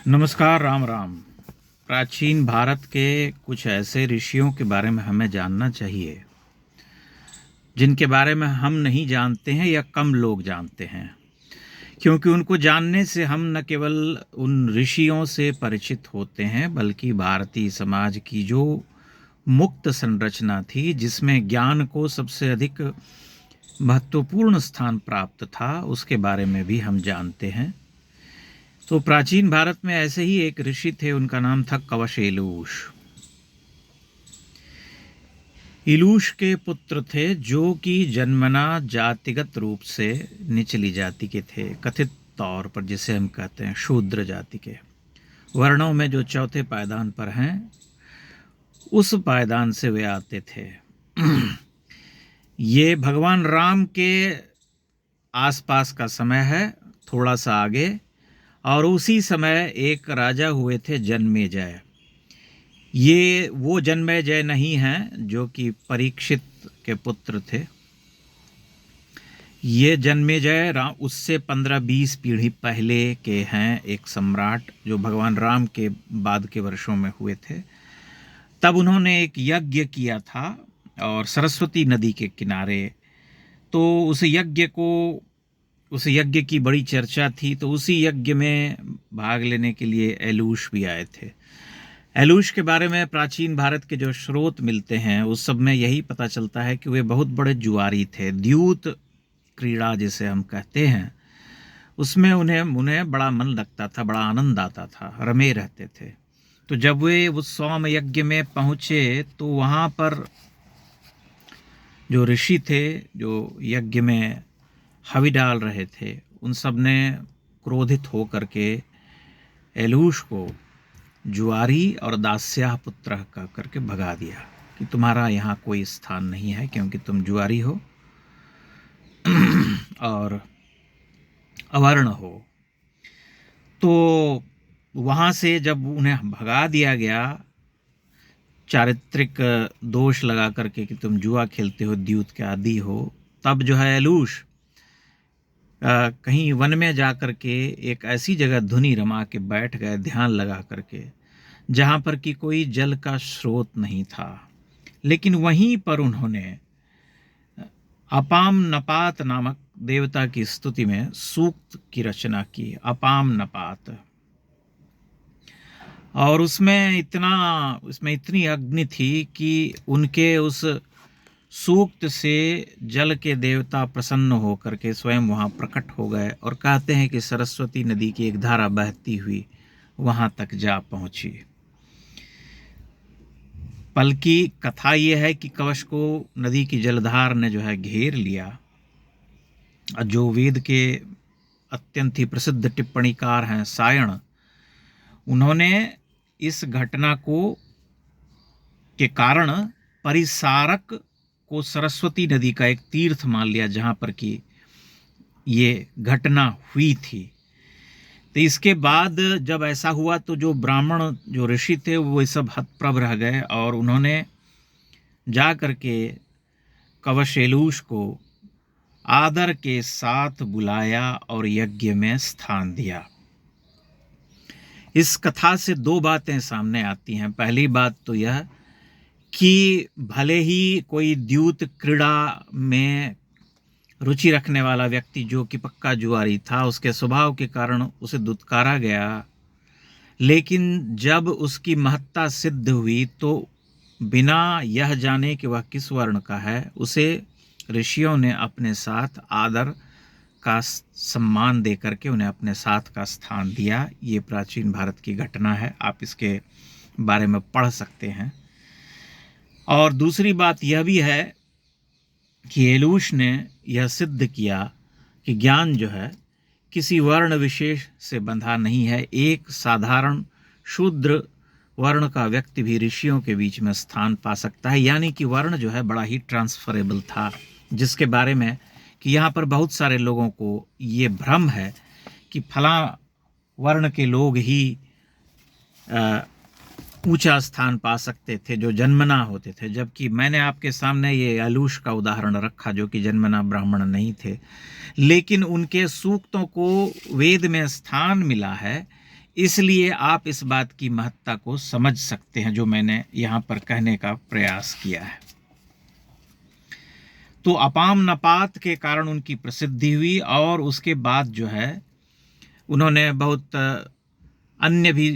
नमस्कार, राम राम। प्राचीन भारत के कुछ ऐसे ऋषियों के बारे में हमें जानना चाहिए जिनके बारे में हम नहीं जानते हैं या कम लोग जानते हैं, क्योंकि उनको जानने से हम न केवल उन ऋषियों से परिचित होते हैं बल्कि भारतीय समाज की जो मुक्त संरचना थी, जिसमें ज्ञान को सबसे अधिक महत्वपूर्ण स्थान प्राप्त था, उसके बारे में भी हम जानते हैं। तो प्राचीन भारत में ऐसे ही एक ऋषि थे, उनका नाम था कवशेलूष। इलूश के पुत्र थे जो कि जन्मना जातिगत रूप से निचली जाति के थे, कथित तौर पर जिसे हम कहते हैं शूद्र जाति के। वर्णों में जो चौथे पायदान पर हैं उस पायदान से वे आते थे। ये भगवान राम के आसपास का समय है, थोड़ा सा आगे, और उसी समय एक राजा हुए थे जन्मेजय। ये वो जन्मेजय नहीं हैं जो कि परीक्षित के पुत्र थे। ये जन्मेजय उससे 15-20 पीढ़ी पहले के हैं, एक सम्राट जो भगवान राम के बाद के वर्षों में हुए थे। तब उन्होंने एक यज्ञ किया था और सरस्वती नदी के किनारे। तो उस यज्ञ की बड़ी चर्चा थी, तो उसी यज्ञ में भाग लेने के लिए एलूश भी आए थे। एलूश के बारे में प्राचीन भारत के जो स्रोत मिलते हैं उस सब में यही पता चलता है कि वे बहुत बड़े जुआरी थे। द्यूत क्रीड़ा जिसे हम कहते हैं, उसमें उन्हें बड़ा मन लगता था, बड़ा आनंद आता था, रमे रहते थे। तो जब वे उस सोम यज्ञ में पहुँचे तो वहाँ पर जो ऋषि थे जो यज्ञ में हवि डाल रहे थे, उन सब ने क्रोधित हो करके एलूश को जुआरी और दास्याह पुत्र कह करके भगा दिया कि तुम्हारा यहाँ कोई स्थान नहीं है, क्योंकि तुम जुआरी हो और अवर्ण हो। तो वहाँ से जब उन्हें भगा दिया गया, चारित्रिक दोष लगा करके कि तुम जुआ खेलते हो, द्यूत के आदी हो, तब जो है एलूश कहीं वन में जा कर के एक ऐसी जगह धुनी रमा के बैठ गए, ध्यान लगा करके, जहाँ पर कि कोई जल का स्रोत नहीं था। लेकिन वहीं पर उन्होंने अपाम नपात नामक देवता की स्तुति में सूक्त की रचना की, अपाम नपात। और उसमें इतनी अग्नि थी कि उनके उस सूक्त से जल के देवता प्रसन्न होकर के स्वयं वहाँ प्रकट हो गए और कहते हैं कि सरस्वती नदी की एक धारा बहती हुई वहाँ तक जा पहुँची। बल्कि कथा ये है कि कवश को नदी की जलधार ने जो है घेर लिया। जो वेद के अत्यंत ही प्रसिद्ध टिप्पणीकार हैं सायण, उन्होंने इस घटना के कारण परिसारक को सरस्वती नदी का एक तीर्थ मान लिया जहाँ पर कि ये घटना हुई थी। तो इसके बाद जब ऐसा हुआ तो जो ब्राह्मण, जो ऋषि थे, वो सब हतप्रभ रह गए और उन्होंने जा करके कवशेलूष को आदर के साथ बुलाया और यज्ञ में स्थान दिया। इस कथा से दो बातें सामने आती हैं। पहली बात तो यह कि भले ही कोई द्यूत क्रीड़ा में रुचि रखने वाला व्यक्ति जो कि पक्का जुआरी था, उसके स्वभाव के कारण उसे दुत्कारा गया, लेकिन जब उसकी महत्ता सिद्ध हुई तो बिना यह जाने कि वह किस वर्ण का है, उसे ऋषियों ने अपने साथ आदर का सम्मान दे करके उन्हें अपने साथ का स्थान दिया। ये प्राचीन भारत की घटना है, आप इसके बारे में पढ़ सकते हैं। और दूसरी बात यह भी है कि एलूश ने यह सिद्ध किया कि ज्ञान जो है किसी वर्ण विशेष से बंधा नहीं है। एक साधारण शूद्र वर्ण का व्यक्ति भी ऋषियों के बीच में स्थान पा सकता है। यानी कि वर्ण जो है बड़ा ही ट्रांसफरेबल था, जिसके बारे में कि यहाँ पर बहुत सारे लोगों को ये भ्रम है कि फला वर्ण के लोग ही ऊंचा स्थान पा सकते थे जो जन्मना होते थे, जबकि मैंने आपके सामने ये एलूश का उदाहरण रखा जो कि जन्मना ब्राह्मण नहीं थे, लेकिन उनके सूक्तों को वेद में स्थान मिला है इसलिए आप इस बात की महत्ता को समझ सकते हैं जो मैंने यहाँ पर कहने का प्रयास किया है। तो अपाम नपात के कारण उनकी प्रसिद्धि हुई और उसके बाद जो है उन्होंने बहुत अन्य भी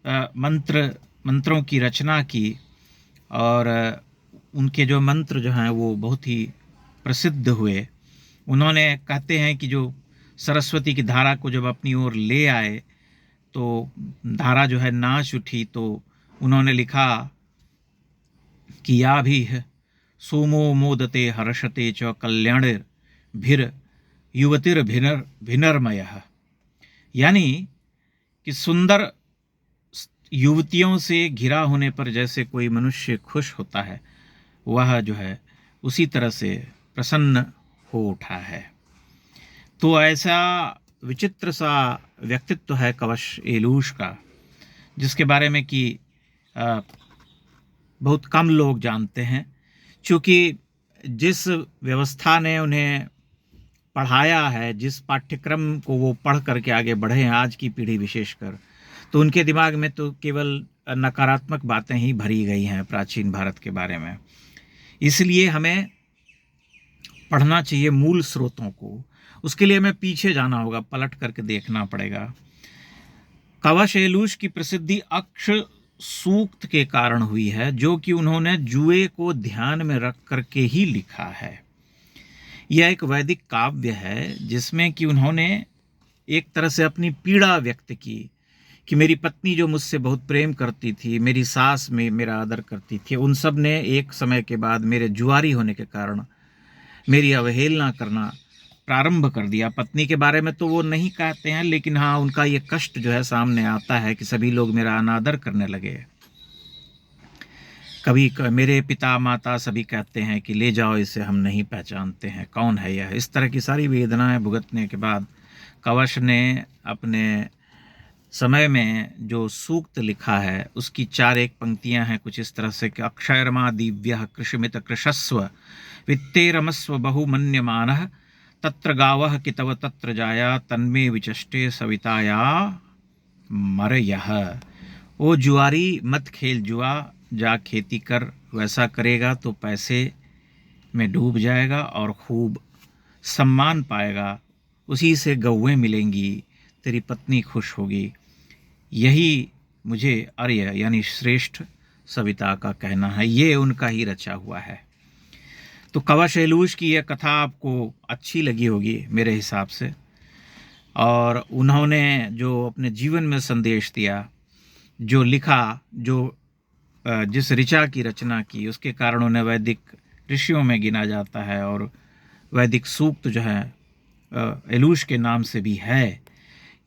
मंत्रों की रचना की और उनके जो मंत्र जो हैं वो बहुत ही प्रसिद्ध हुए। उन्होंने कहते हैं कि जो सरस्वती की धारा को जब अपनी ओर ले आए तो धारा जो है नाच उठी, तो उन्होंने लिखा कि या भी है सोमो मोदते हर्षते च कल्याण भिर युवतिर भिनरमयः, यानी कि सुंदर युवतियों से घिरा होने पर जैसे कोई मनुष्य खुश होता है, वह जो है उसी तरह से प्रसन्न हो उठा है। तो ऐसा विचित्र सा व्यक्तित्व है कवश एलूश का, जिसके बारे में कि बहुत कम लोग जानते हैं, क्योंकि जिस व्यवस्था ने उन्हें पढ़ाया है, जिस पाठ्यक्रम को वो पढ़ करके आगे बढ़े हैं आज की पीढ़ी विशेषकर, तो उनके दिमाग में तो केवल नकारात्मक बातें ही भरी गई हैं प्राचीन भारत के बारे में। इसलिए हमें पढ़ना चाहिए मूल स्रोतों को। उसके लिए हमें पीछे जाना होगा, पलट करके देखना पड़ेगा। कवश एलूश की प्रसिद्धि अक्ष सूक्त के कारण हुई है, जो कि उन्होंने जुए को ध्यान में रख करके ही लिखा है। यह एक वैदिक काव्य है जिसमें कि उन्होंने एक तरह से अपनी पीड़ा व्यक्त की कि मेरी पत्नी जो मुझसे बहुत प्रेम करती थी, मेरी सास में मेरा आदर करती थी, उन सब ने एक समय के बाद मेरे जुआरी होने के कारण मेरी अवहेलना करना प्रारंभ कर दिया। पत्नी के बारे में तो वो नहीं कहते हैं, लेकिन हाँ उनका ये कष्ट जो है सामने आता है कि सभी लोग मेरा अनादर करने लगे। कभी मेरे पिता माता सभी कहते हैं कि ले जाओ इसे, हम नहीं पहचानते हैं कौन है यह। इस तरह की सारी वेदनाएं भुगतने के बाद कवश ने अपने समय में जो सूक्त लिखा है उसकी 4 पंक्तियां हैं कुछ इस तरह से कि अक्षयरमा दिव्यः कृषिमित कृशस्व वित्तेरमस्व बहुमन्यमानः तत्र गावः कि तव तत्र जाया तन्मे विचष्टे सविताया मरयः। ओ जुआरी मत खेल जुआ, जा खेती कर, वैसा करेगा तो पैसे में डूब जाएगा और खूब सम्मान पाएगा, उसी से गौएं मिलेंगी, तेरी पत्नी खुश होगी। यही मुझे आर्य यानी श्रेष्ठ सविता का कहना है, ये उनका ही रचा हुआ है। तो कवश एलूश की यह कथा आपको अच्छी लगी होगी मेरे हिसाब से, और उन्होंने जो अपने जीवन में संदेश दिया, जो लिखा, जो जिस ऋचा की रचना की, उसके कारण उन्हें वैदिक ऋषियों में गिना जाता है और वैदिक सूक्त जो है एलूश के नाम से भी है।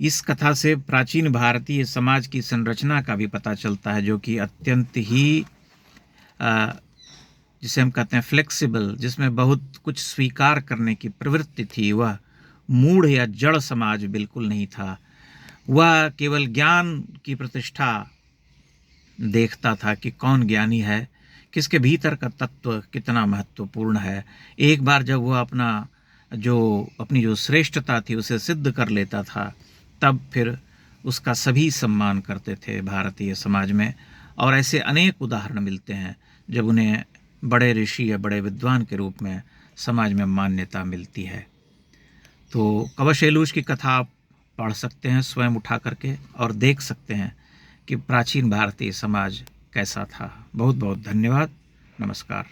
इस कथा से प्राचीन भारतीय समाज की संरचना का भी पता चलता है, जो कि अत्यंत ही जिसे हम कहते हैं फ्लेक्सिबल, जिसमें बहुत कुछ स्वीकार करने की प्रवृत्ति थी। वह मूढ़ या जड़ समाज बिल्कुल नहीं था। वह केवल ज्ञान की प्रतिष्ठा देखता था कि कौन ज्ञानी है, किसके भीतर का तत्व कितना महत्वपूर्ण है। एक बार जब वह अपनी जो श्रेष्ठता थी उसे सिद्ध कर लेता था, तब फिर उसका सभी सम्मान करते थे भारतीय समाज में। और ऐसे अनेक उदाहरण मिलते हैं जब उन्हें बड़े ऋषि या बड़े विद्वान के रूप में समाज में मान्यता मिलती है। तो कवश एलूश की कथा आप पढ़ सकते हैं स्वयं उठा करके और देख सकते हैं कि प्राचीन भारतीय समाज कैसा था। बहुत बहुत धन्यवाद। नमस्कार।